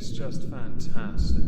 is just fantastic.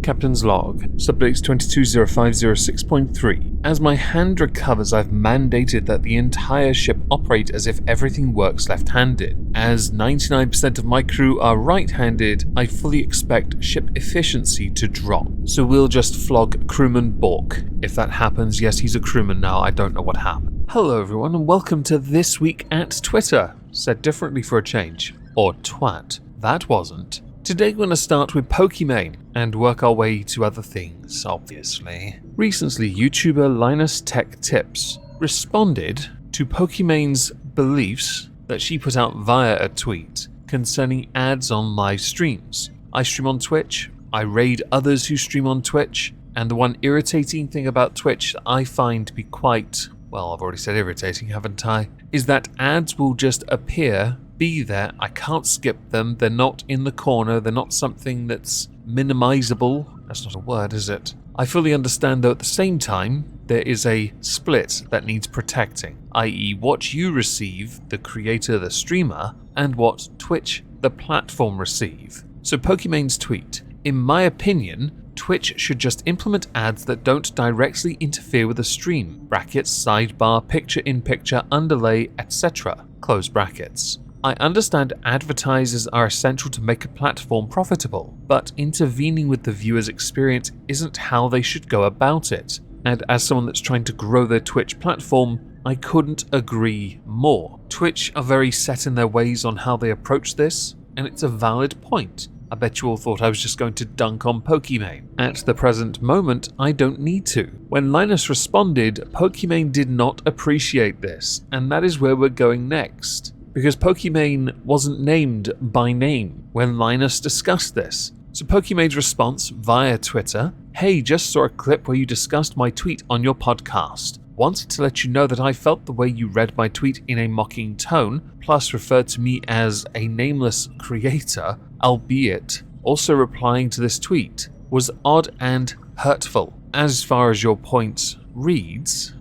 Captain's Log, Subdates 220506.3. As my hand recovers, I've mandated that the entire ship operate as if everything works left-handed. As 99% of my crew are right-handed, I fully expect ship efficiency to drop. So we'll just flog Crewman Bork. If that happens, yes, he's a crewman now, I don't know what happened. Hello everyone and welcome to This Week at Twitter. Said differently for a change. Or twat. That wasn't. Today we're going to start with Pokimane and work our way to other things, obviously. Recently, YouTuber Linus Tech Tips responded to Pokimane's beliefs that she put out via a tweet concerning ads on live streams. I stream on Twitch, I raid others who stream on Twitch, and the one irritating thing about Twitch that I find to be quite, well, I've already said irritating, haven't I, is that ads will just appear, be there, I can't skip them, they're not in the corner, they're not something that's minimizable. That's not a word, is it? I fully understand though at the same time, there is a split that needs protecting, i.e. what you receive, the creator, the streamer, and what Twitch, the platform, receive. So Pokimane's tweet, in my opinion, Twitch should just implement ads that don't directly interfere with the stream, brackets, sidebar, picture-in-picture, underlay, etc., close brackets. I understand advertisers are essential to make a platform profitable, but intervening with the viewer's experience isn't how they should go about it. And as someone that's trying to grow their Twitch platform, I couldn't agree more. Twitch are very set in their ways on how they approach this, and it's a valid point. I bet you all thought I was just going to dunk on Pokimane. At the present moment, I don't need to. When Linus responded, Pokimane did not appreciate this, and that is where we're going next. Because Pokimane wasn't named by name when Linus discussed this. So Pokimane's response via Twitter, hey, just saw a clip where you discussed my tweet on your podcast. Wanted to let you know that I felt the way you read my tweet in a mocking tone, plus referred to me as a nameless creator, albeit also replying to this tweet, was odd and hurtful. As far as your point reads,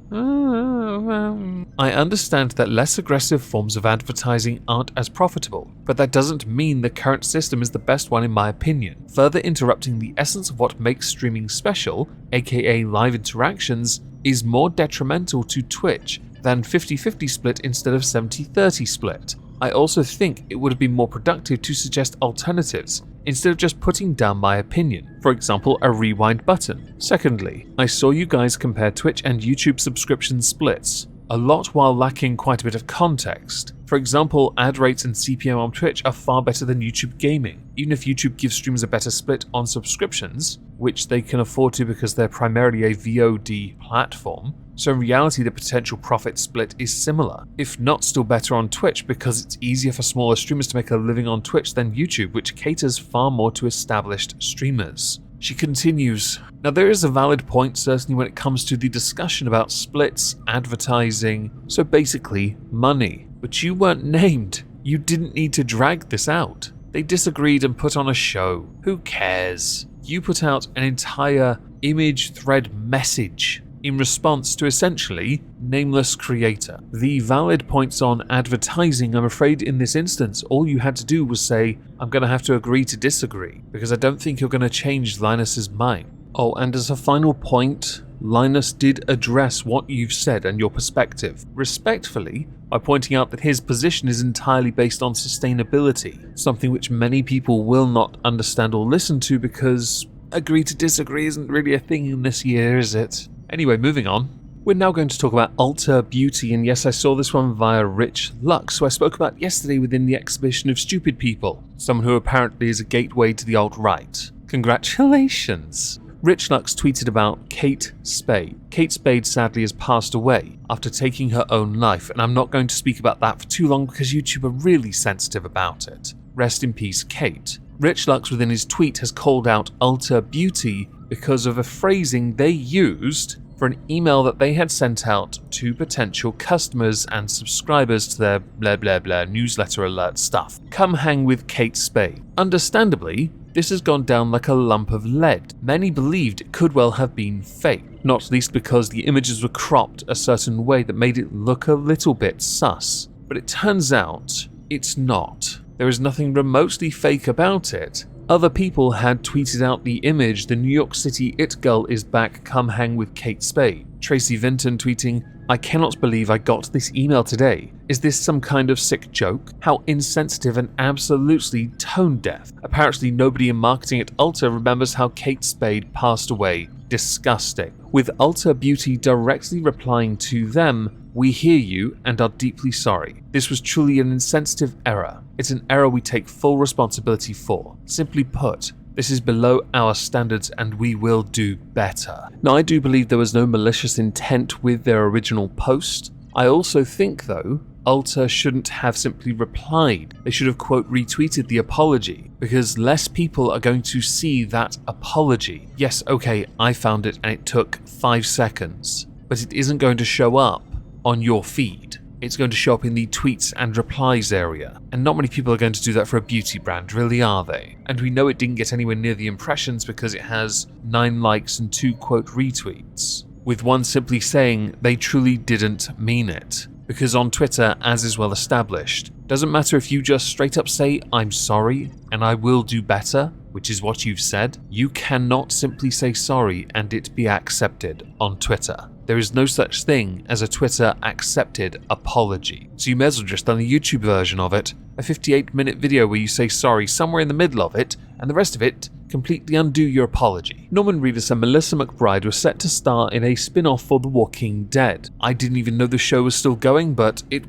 I understand that less aggressive forms of advertising aren't as profitable, but that doesn't mean the current system is the best one in my opinion, further interrupting the essence of what makes streaming special, aka live interactions, is more detrimental to Twitch than 50-50 split instead of 70-30 split. I also think it would have been more productive to suggest alternatives, instead of just putting down my opinion, for example a rewind button. Secondly, I saw you guys compare Twitch and YouTube subscription splits, a lot while lacking quite a bit of context. For example, ad rates and CPM on Twitch are far better than YouTube gaming, even if YouTube gives streamers a better split on subscriptions, which they can afford to because they're primarily a VOD platform. So in reality the potential profit split is similar, if not still better on Twitch because it's easier for smaller streamers to make a living on Twitch than YouTube, which caters far more to established streamers. She continues, now there is a valid point certainly when it comes to the discussion about splits, advertising, so basically money, but you weren't named. You didn't need to drag this out. They disagreed and put on a show. Who cares? You put out an entire image thread message in response to essentially nameless creator. The valid points on advertising, I'm afraid in this instance, all you had to do was say, I'm going to have to agree to disagree, because I don't think you're going to change Linus's mind. Oh, and as a final point, Linus did address what you've said and your perspective, respectfully, by pointing out that his position is entirely based on sustainability, something which many people will not understand or listen to because agree to disagree isn't really a thing in this year, is it? Anyway, moving on. We're now going to talk about Alter Beauty, and yes, I saw this one via Rich Lux, who I spoke about yesterday within the exhibition of Stupid People, someone who apparently is a gateway to the alt-right. Congratulations! Rich Lux tweeted about Kate Spade. Kate Spade sadly has passed away after taking her own life, and I'm not going to speak about that for too long because YouTube are really sensitive about it. Rest in peace, Kate. Rich Lux within his tweet has called out Alter Beauty because of a phrasing they used for an email that they had sent out to potential customers and subscribers to their blah blah blah newsletter alert stuff. Come hang with Kate Spade. Understandably, this has gone down like a lump of lead. Many believed it could well have been fake, not least because the images were cropped a certain way that made it look a little bit sus. But it turns out it's not. There is nothing remotely fake about it. Other people had tweeted out the image, "The New York City It Girl is back, come hang with Kate Spade." Tracy Vinton tweeting, "I cannot believe I got this email today. Is this some kind of sick joke? How insensitive and absolutely tone deaf. Apparently nobody in marketing at Ulta remembers how Kate Spade passed away. Disgusting." With Ulta Beauty directly replying to them, "We hear you and are deeply sorry. This was truly an insensitive error. It's an error we take full responsibility for. Simply put, this is below our standards and we will do better." Now, I do believe there was no malicious intent with their original post. I also think, though, Ulta shouldn't have simply replied. They should have, quote, retweeted the apology, because less people are going to see that apology. Yes, okay, I found it and it took 5 seconds, but it isn't going to show up on your feed. It's going to show up in the tweets and replies area. And not many people are going to do that for a beauty brand, really, are they? And we know it didn't get anywhere near the impressions because it has 9 likes and 2, quote, retweets, with one simply saying they truly didn't mean it. Because on Twitter, as is well established, doesn't matter if you just straight up say, "I'm sorry and I will do better," which is what you've said, you cannot simply say sorry and it be accepted on Twitter. There is no such thing as a Twitter accepted apology. So you may as well just done a YouTube version of it, a 58-minute video where you say sorry somewhere in the middle of it, and the rest of it completely undo your apology. Norman Reedus and Melissa McBride were set to star in a spin-off for The Walking Dead. I didn't even know the show was still going, but it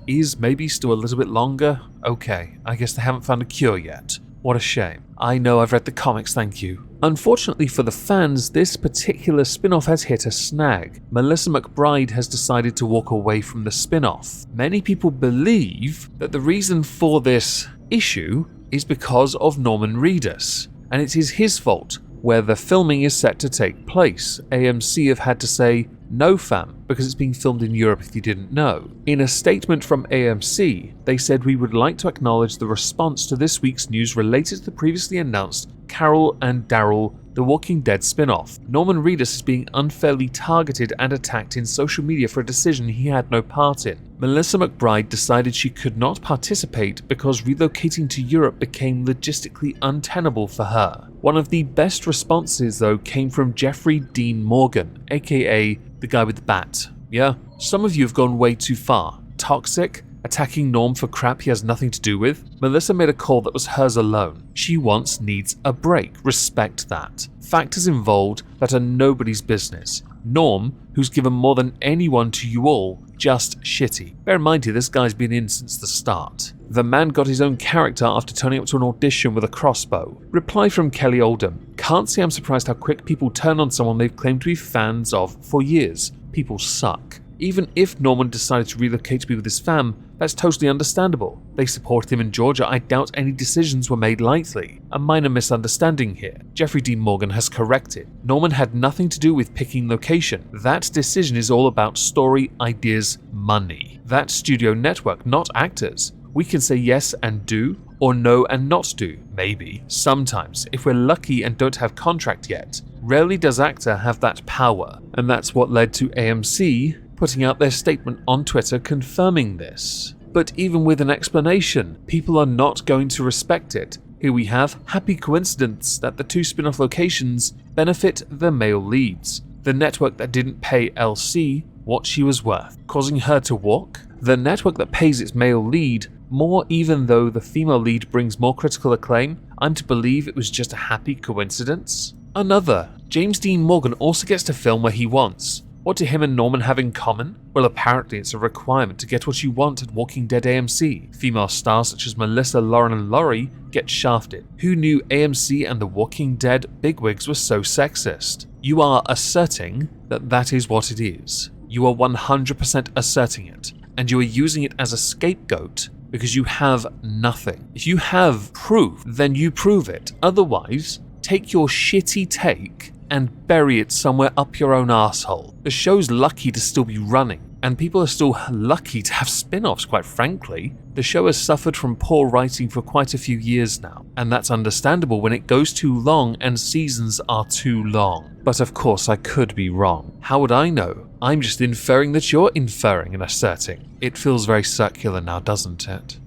is maybe still a little bit longer. Okay, I guess they haven't found a cure yet. What a shame. I know, I've read the comics, thank you. Unfortunately for the fans, this particular spin-off has hit a snag. Melissa McBride has decided to walk away from the spin-off. Many people believe that the reason for this issue is because of Norman Reedus, and it is his fault where the filming is set to take place. AMC have had to say, "No fam," because it's being filmed in Europe if you didn't know. In a statement from AMC, they said, "We would like to acknowledge the response to this week's news related to the previously announced Carol and Daryl The Walking Dead spin-off. Norman Reedus is being unfairly targeted and attacked in social media for a decision he had no part in. Melissa McBride decided she could not participate because relocating to Europe became logistically untenable for her." One of the best responses, though, came from Jeffrey Dean Morgan, aka the guy with the bat. Yeah, some of you have gone way too far. Toxic? Attacking Norm for crap he has nothing to do with? Melissa made a call that was hers alone. She needs a break. Respect that. Factors involved that are nobody's business. Norm, who's given more than anyone to you all, just shitty. Bear in mind here, this guy's been in since the start. The man got his own character after turning up to an audition with a crossbow. Reply from Kelly Oldham. "Can't say I'm surprised how quick people turn on someone they've claimed to be fans of for years. People suck. Even if Norman decided to relocate to be with his fam, that's totally understandable. They supported him in Georgia. I doubt any decisions were made lightly. A minor misunderstanding here. Jeffrey D. Morgan has corrected. Norman had nothing to do with picking location. That decision is all about story, ideas, money. That studio network, not actors. We can say yes and do, or no and not do, maybe, sometimes, if we're lucky and don't have contract yet. Rarely does actor have that power, and that's what led to AMC putting out their statement on Twitter confirming this. But even with an explanation, people are not going to respect it. Here we have happy coincidence that the 2 spin-off locations benefit the male leads. The network that didn't pay LC what she was worth, causing her to walk. The network that pays its male lead more, even though the female lead brings more critical acclaim. I'm to believe it was just a happy coincidence. Another, James Dean Morgan also gets to film where he wants. What do him and Norman have in common? Well, apparently it's a requirement to get what you want at Walking Dead AMC. Female stars such as Melissa, Lauren and Laurie get shafted. Who knew AMC and the Walking Dead bigwigs were so sexist? You are asserting that that is what it is. You are 100% asserting it, and you are using it as a scapegoat because you have nothing. If you have proof, then you prove it. Otherwise, take your shitty take and bury it somewhere up your own asshole. The show's lucky to still be running, and people are still lucky to have spin-offs, quite frankly. The show has suffered from poor writing for quite a few years now, and that's understandable when it goes too long and seasons are too long. But of course I could be wrong. How would I know? I'm just inferring that you're inferring and asserting. It feels very circular now, doesn't it?